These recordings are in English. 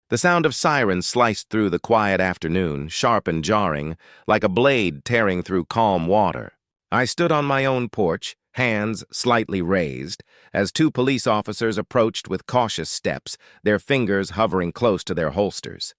The sound of sirens sliced through the quiet afternoon, sharp and jarring, like a blade tearing through calm water. I stood on my own porch, hands slightly raised, as two police officers approached with cautious steps, their fingers hovering close to their holsters.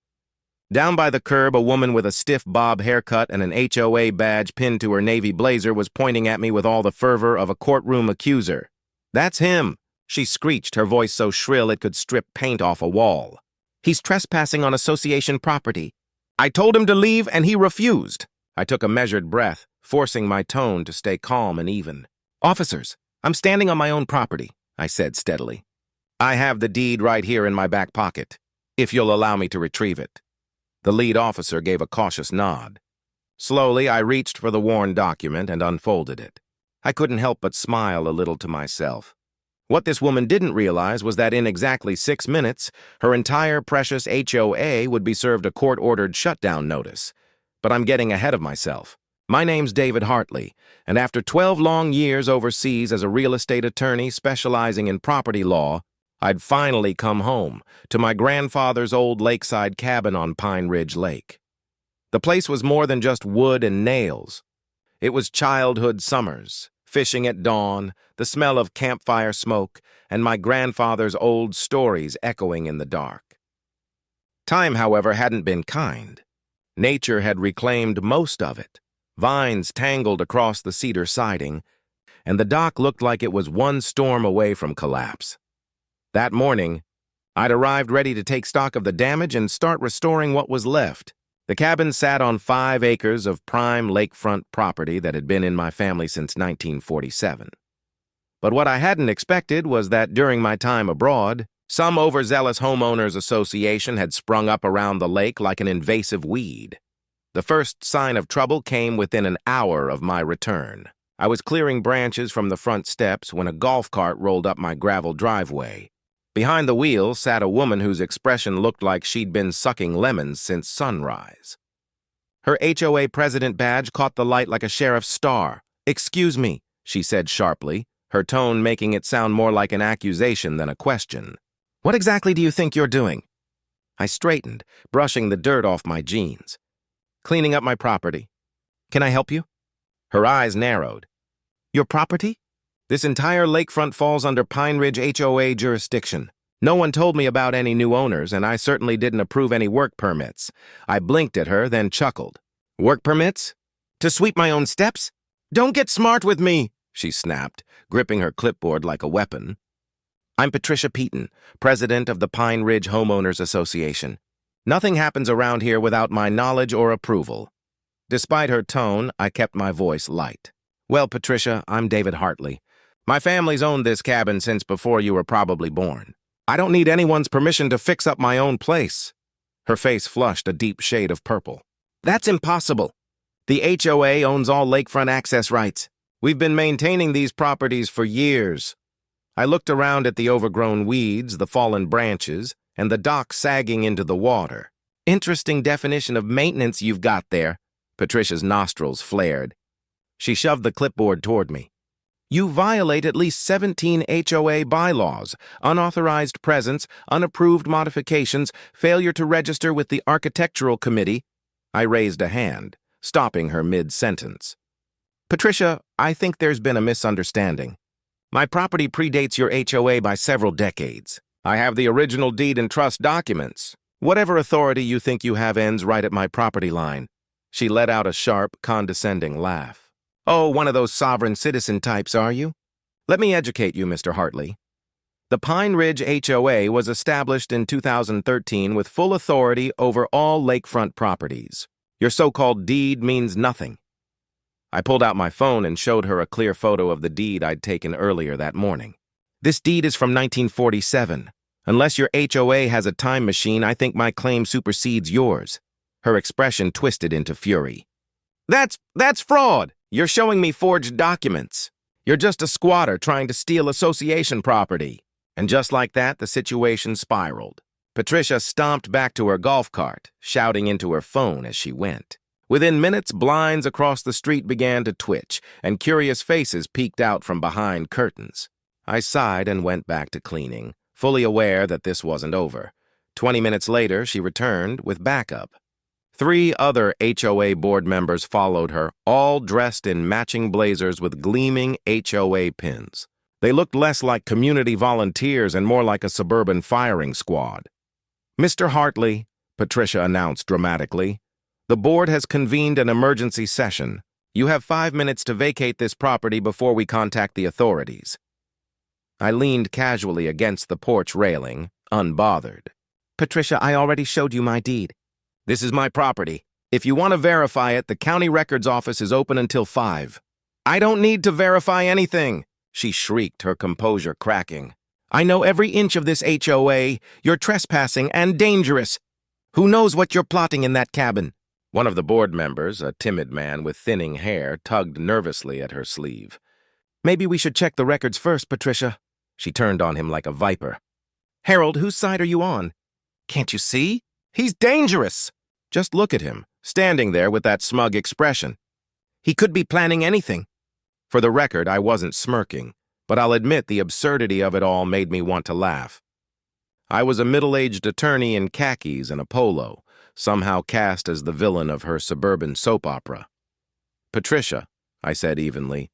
Down by the curb, a woman with a stiff bob haircut and an HOA badge pinned to her navy blazer was pointing at me with all the fervor of a courtroom accuser. "That's him," she screeched, her voice so shrill it could strip paint off a wall. "He's trespassing on association property. I told him to leave and he refused." I took a measured breath, forcing my tone to stay calm and even. "Officers, I'm standing on my own property," I said steadily. "I have the deed right here in my back pocket, if you'll allow me to retrieve it." The lead officer gave a cautious nod. Slowly, I reached for the worn document and unfolded it. I couldn't help but smile a little to myself. What this woman didn't realize was that in exactly 6 minutes, her entire precious HOA would be served a court-ordered shutdown notice. But I'm getting ahead of myself. My name's David Hartley, and after 12 long years overseas as a real estate attorney specializing in property law, I'd finally come home to my grandfather's old lakeside cabin on Pine Ridge Lake. The place was more than just wood and nails. It was childhood summers, fishing at dawn, the smell of campfire smoke, and my grandfather's old stories echoing in the dark. Time, however, hadn't been kind. Nature had reclaimed most of it. Vines tangled across the cedar siding, and the dock looked like it was one storm away from collapse. That morning, I'd arrived ready to take stock of the damage and start restoring what was left. The cabin sat on 5 acres of prime lakefront property that had been in my family since 1947. But what I hadn't expected was that during my time abroad, some overzealous homeowners association had sprung up around the lake like an invasive weed. The first sign of trouble came within an hour of my return. I was clearing branches from the front steps when a golf cart rolled up my gravel driveway. Behind the wheel sat a woman whose expression looked like she'd been sucking lemons since sunrise. Her HOA president badge caught the light like a sheriff's star. "Excuse me," she said sharply, her tone making it sound more like an accusation than a question. "What exactly do you think you're doing?" I straightened, brushing the dirt off my jeans. "Cleaning up my property. Can I help you?" Her eyes narrowed. "Your property? This entire lakefront falls under Pine Ridge HOA jurisdiction. No one told me about any new owners, and I certainly didn't approve any work permits." I blinked at her, then chuckled. "Work permits? To sweep my own steps? Don't get smart with me," she snapped, gripping her clipboard like a weapon. "I'm Patricia Peaton, president of the Pine Ridge Homeowners Association. Nothing happens around here without my knowledge or approval." Despite her tone, I kept my voice light. "Well, Patricia, I'm David Hartley. My family's owned this cabin since before you were probably born. I don't need anyone's permission to fix up my own place." Her face flushed a deep shade of purple. "That's impossible. The HOA owns all lakefront access rights. We've been maintaining these properties for years." I looked around at the overgrown weeds, the fallen branches, and the dock sagging into the water. "Interesting definition of maintenance you've got there." Patricia's nostrils flared. She shoved the clipboard toward me. "You violate at least 17 HOA bylaws: unauthorized presence, unapproved modifications, failure to register with the architectural committee." I raised a hand, stopping her mid-sentence. "Patricia, I think there's been a misunderstanding. My property predates your HOA by several decades. I have the original deed and trust documents. Whatever authority you think you have ends right at my property line." She let out a sharp, condescending laugh. "Oh, one of those sovereign citizen types, are you? Let me educate you, Mr. Hartley. The Pine Ridge HOA was established in 2013 with full authority over all lakefront properties. Your so-called deed means nothing." I pulled out my phone and showed her a clear photo of the deed I'd taken earlier that morning. "This deed is from 1947. Unless your HOA has a time machine, I think my claim supersedes yours." Her expression twisted into fury. That's fraud! You're showing me forged documents. You're just a squatter trying to steal association property." And just like that, the situation spiraled. Patricia stomped back to her golf cart, shouting into her phone as she went. Within minutes, blinds across the street began to twitch, and curious faces peeked out from behind curtains. I sighed and went back to cleaning, fully aware that this wasn't over. 20 minutes later, she returned with backup. 3 other HOA board members followed her, all dressed in matching blazers with gleaming HOA pins. They looked less like community volunteers and more like a suburban firing squad. "Mr. Hartley," Patricia announced dramatically, "the board has convened an emergency session. You have 5 minutes to vacate this property before we contact the authorities." I leaned casually against the porch railing, unbothered. "Patricia, I already showed you my deed." "This is my property. If you want to verify it, the county records office is open until 5. "I don't need to verify anything," she shrieked, her composure cracking. "I know every inch of this HOA. You're trespassing and dangerous. Who knows what you're plotting in that cabin?" One of the board members, a timid man with thinning hair, tugged nervously at her sleeve. "Maybe we should check the records first, Patricia." She turned on him like a viper. "Harold, whose side are you on? Can't you see? He's dangerous. Just look at him, standing there with that smug expression. He could be planning anything." For the record, I wasn't smirking, but I'll admit the absurdity of it all made me want to laugh. I was a middle-aged attorney in khakis and a polo, somehow cast as the villain of her suburban soap opera. "Patricia," I said evenly,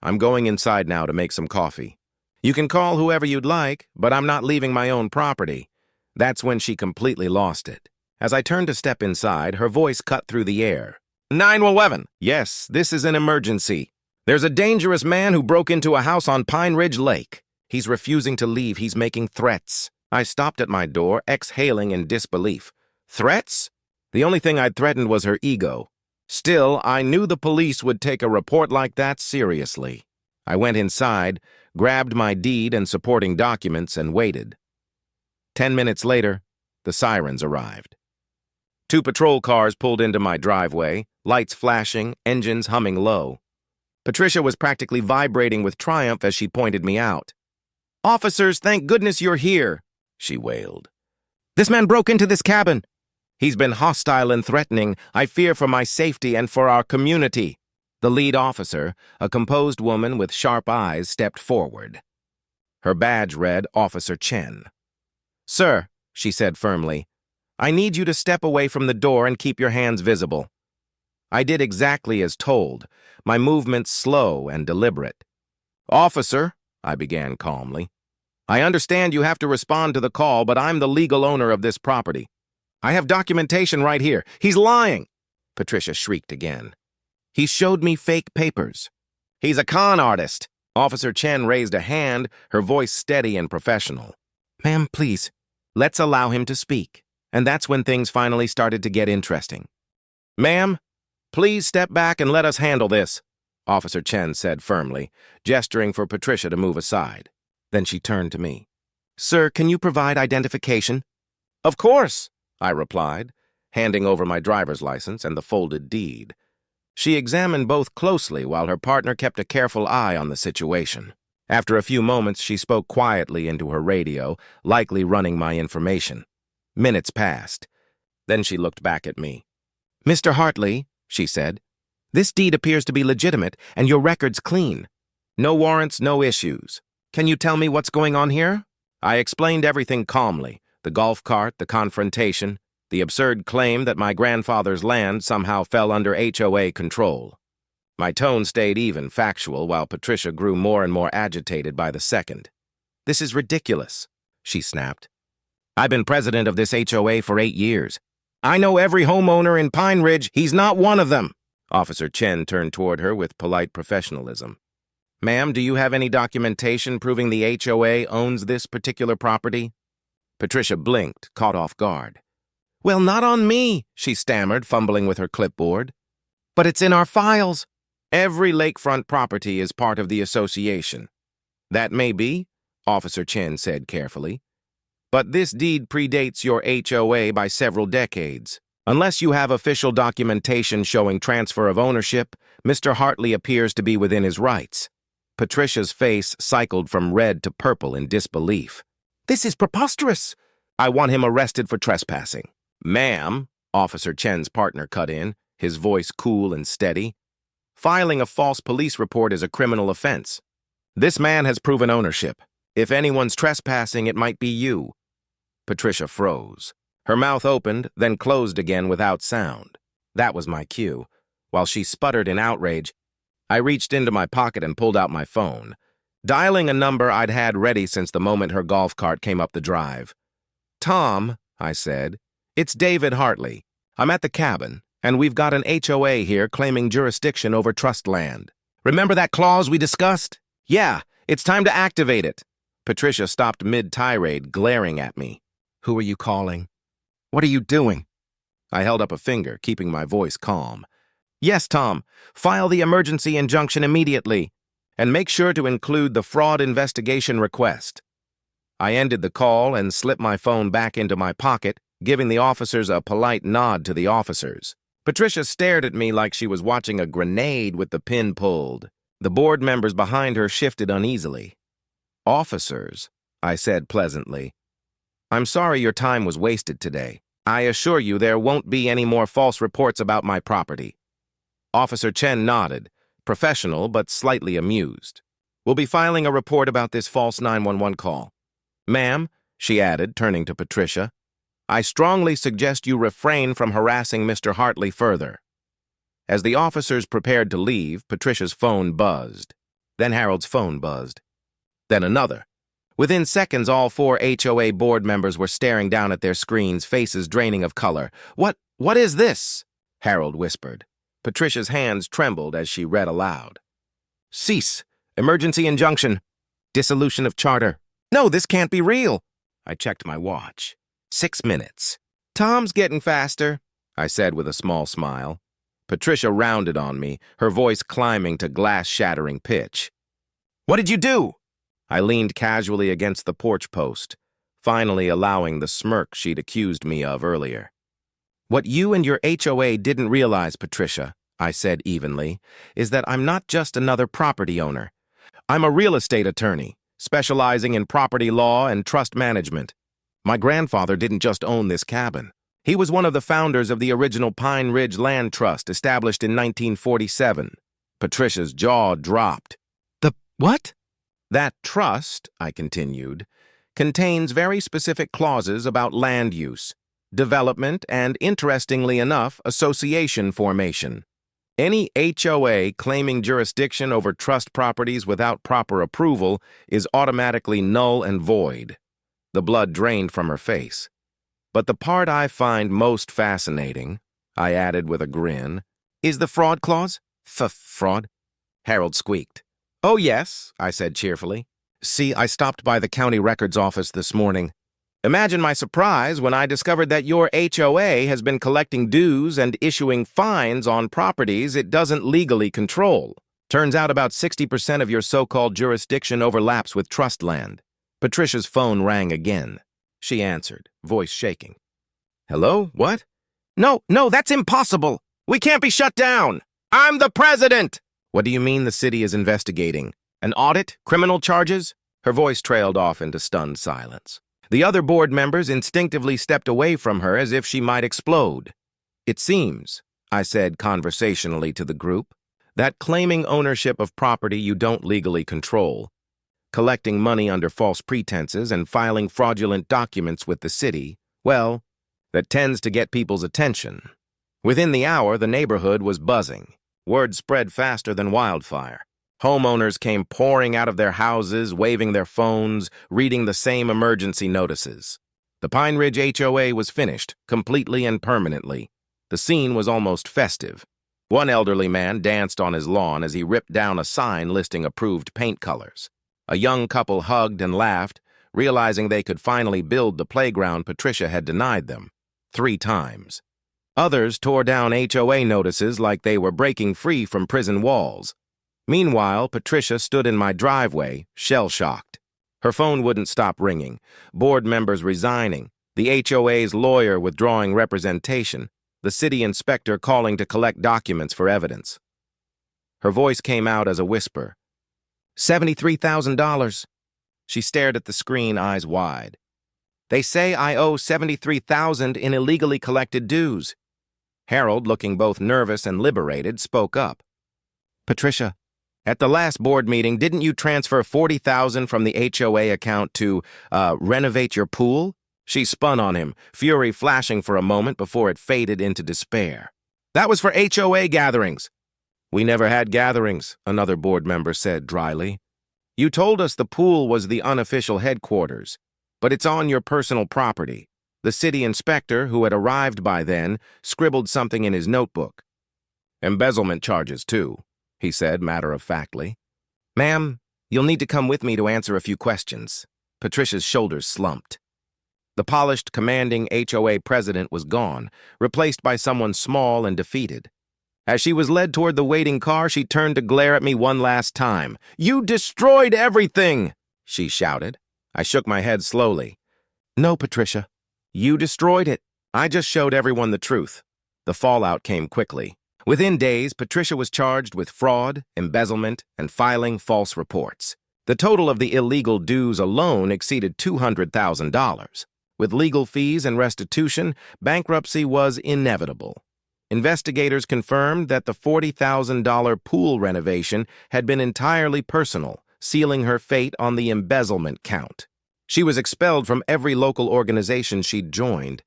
"I'm going inside now to make some coffee. You can call whoever you'd like, but I'm not leaving my own property." That's when she completely lost it. As I turned to step inside, her voice cut through the air. 911. "Yes, this is an emergency. There's a dangerous man who broke into a house on Pine Ridge Lake. He's refusing to leave. He's making threats." I stopped at my door, exhaling in disbelief. Threats? The only thing I'd threatened was her ego. Still, I knew the police would take a report like that seriously. I went inside, grabbed my deed and supporting documents, and waited. 10 minutes later, the sirens arrived. 2 patrol cars pulled into my driveway, lights flashing, engines humming low. Patricia was practically vibrating with triumph as she pointed me out. "Officers, thank goodness you're here," she wailed. "This man broke into this cabin. He's been hostile and threatening. I fear for my safety and for our community." The lead officer, a composed woman with sharp eyes, stepped forward. Her badge read Officer Chen. "Sir," she said firmly, "I need you to step away from the door and keep your hands visible." I did exactly as told, my movements slow and deliberate. "Officer," I began calmly, "I understand you have to respond to the call, but I'm the legal owner of this property. I have documentation right here. He's lying!" Patricia shrieked again. "He showed me fake papers. He's a con artist." Officer Chen raised a hand, her voice steady and professional. "Ma'am, please, let's allow him to speak." And that's when things finally started to get interesting. "Ma'am, please step back and let us handle this," Officer Chen said firmly, gesturing for Patricia to move aside. Then she turned to me. "Sir, can you provide identification?" "Of course," I replied, handing over my driver's license and the folded deed. She examined both closely while her partner kept a careful eye on the situation. After a few moments, she spoke quietly into her radio, likely running my information. Minutes passed. Then she looked back at me. "Mr. Hartley," she said, "this deed appears to be legitimate and your record's clean. No warrants, no issues. Can you tell me what's going on here?" I explained everything calmly, the golf cart, the confrontation, the absurd claim that my grandfather's land somehow fell under HOA control. My tone stayed even, factual, while Patricia grew more and more agitated by the second. "This is ridiculous," she snapped. "I've been president of this HOA for 8 years. I know every homeowner in Pine Ridge. He's not one of them." Officer Chen turned toward her with polite professionalism. "Ma'am, do you have any documentation proving the HOA owns this particular property?" Patricia blinked, caught off guard. "Well, not on me," she stammered, fumbling with her clipboard. "But it's in our files." "Every lakefront property is part of the association." "That may be," Officer Chen said carefully. "But this deed predates your HOA by several decades. Unless you have official documentation showing transfer of ownership, Mr. Hartley appears to be within his rights." Patricia's face cycled from red to purple in disbelief. "This is preposterous. I want him arrested for trespassing." "Ma'am," Officer Chen's partner cut in, his voice cool and steady, "filing a false police report is a criminal offense. This man has proven ownership. If anyone's trespassing, it might be you." Patricia froze. Her mouth opened, then closed again without sound. That was my cue. While she sputtered in outrage, I reached into my pocket and pulled out my phone, dialing a number I'd had ready since the moment her golf cart came up the drive. "Tom," I said, "it's David Hartley. I'm at the cabin, and we've got an HOA here claiming jurisdiction over trust land. Remember that clause we discussed? Yeah, it's time to activate it." Patricia stopped mid-tirade, glaring at me. "Who are you calling? What are you doing?" I held up a finger, keeping my voice calm. "Yes, Tom, file the emergency injunction immediately, and make sure to include the fraud investigation request." I ended the call and slipped my phone back into my pocket, giving the officers a polite nod to the officers. Patricia stared at me like she was watching a grenade with the pin pulled. The board members behind her shifted uneasily. "Officers," I said pleasantly, "I'm sorry your time was wasted today. I assure you there won't be any more false reports about my property." Officer Chen nodded, professional but slightly amused. "We'll be filing a report about this false 911 call. Ma'am," she added, turning to Patricia, "I strongly suggest you refrain from harassing Mr. Hartley further." As the officers prepared to leave, Patricia's phone buzzed. Then Harold's phone buzzed. Then another. Within seconds, all 4 HOA board members were staring down at their screens, faces draining of color. What is this?" Harold whispered. Patricia's hands trembled as she read aloud. "Cease. Emergency injunction. Dissolution of charter. No, this can't be real." I checked my watch. 6 minutes. "Tom's getting faster," I said with a small smile. Patricia rounded on me, her voice climbing to glass-shattering pitch. "What did you do?" I leaned casually against the porch post, finally allowing the smirk she'd accused me of earlier. "What you and your HOA didn't realize, Patricia," I said evenly, "is that I'm not just another property owner. I'm a real estate attorney, specializing in property law and trust management. My grandfather didn't just own this cabin. He was one of the founders of the original Pine Ridge Land Trust established in 1947. Patricia's jaw dropped. "The what?" "That trust," I continued, "contains very specific clauses about land use, development, and, interestingly enough, association formation. Any HOA claiming jurisdiction over trust properties without proper approval is automatically null and void." The blood drained from her face. "But the part I find most fascinating," I added with a grin, "is the fraud clause." Fraud?" Harold squeaked. "Oh, yes," I said cheerfully. "See, I stopped by the county records office this morning. Imagine my surprise when I discovered that your HOA has been collecting dues and issuing fines on properties it doesn't legally control. Turns out about 60% of your so-called jurisdiction overlaps with trust land." Patricia's phone rang again. She answered, voice shaking. "Hello? What?" No, that's impossible. We can't be shut down. I'm the president." "What do you mean the city is investigating? An audit? Criminal charges?" Her voice trailed off into stunned silence. The other board members instinctively stepped away from her as if she might explode. "It seems," I said conversationally to the group, "that claiming ownership of property you don't legally control, collecting money under false pretenses, and filing fraudulent documents with the city, well, that tends to get people's attention." Within the hour, the neighborhood was buzzing. Word spread faster than wildfire. Homeowners came pouring out of their houses, waving their phones, reading the same emergency notices. The Pine Ridge HOA was finished, completely and permanently. The scene was almost festive. One elderly man danced on his lawn as he ripped down a sign listing approved paint colors. A young couple hugged and laughed, realizing they could finally build the playground Patricia had denied them 3 times. Others tore down HOA notices like they were breaking free from prison walls. Meanwhile, Patricia stood in my driveway, shell-shocked. Her phone wouldn't stop ringing, board members resigning, the HOA's lawyer withdrawing representation, the city inspector calling to collect documents for evidence. Her voice came out as a whisper. $73,000. She stared at the screen, eyes wide. "They say I owe $73,000 in illegally collected dues." Harold, looking both nervous and liberated, spoke up. "Patricia, at the last board meeting, didn't you transfer $40,000 from the HOA account to renovate your pool?" She spun on him, fury flashing for a moment before it faded into despair. That was for HOA gatherings. We never had gatherings, another board member said dryly. You told us the pool was the unofficial headquarters, but it's on your personal property. The city inspector, who had arrived by then, scribbled something in his notebook. Embezzlement charges, too, he said matter-of-factly. Ma'am, you'll need to come with me to answer a few questions. Patricia's shoulders slumped. The polished, commanding HOA president was gone, replaced by someone small and defeated. As she was led toward the waiting car, she turned to glare at me one last time. You destroyed everything, she shouted. I shook my head slowly. No, Patricia. You destroyed it. I just showed everyone the truth. The fallout came quickly. Within days, Patricia was charged with fraud, embezzlement, and filing false reports. The total of the illegal dues alone exceeded $200,000. With legal fees and restitution, bankruptcy was inevitable. Investigators confirmed that the $40,000 pool renovation had been entirely personal, sealing her fate on the embezzlement count. She was expelled from every local organization she'd joined,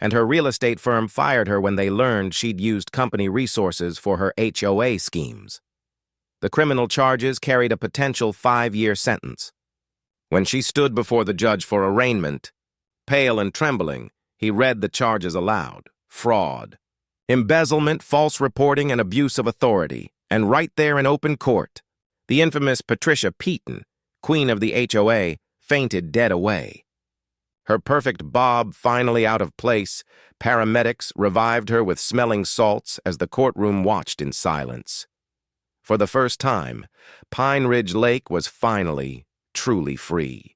and her real estate firm fired her when they learned she'd used company resources for her HOA schemes. The criminal charges carried a potential 5-year sentence. When she stood before the judge for arraignment, pale and trembling, he read the charges aloud. Fraud, embezzlement, false reporting, and abuse of authority, and right there in open court, the infamous Patricia Peaton, queen of the HOA, fainted dead away. Her perfect bob finally out of place, paramedics revived her with smelling salts as the courtroom watched in silence. For the first time, Pine Ridge Lake was finally, truly free.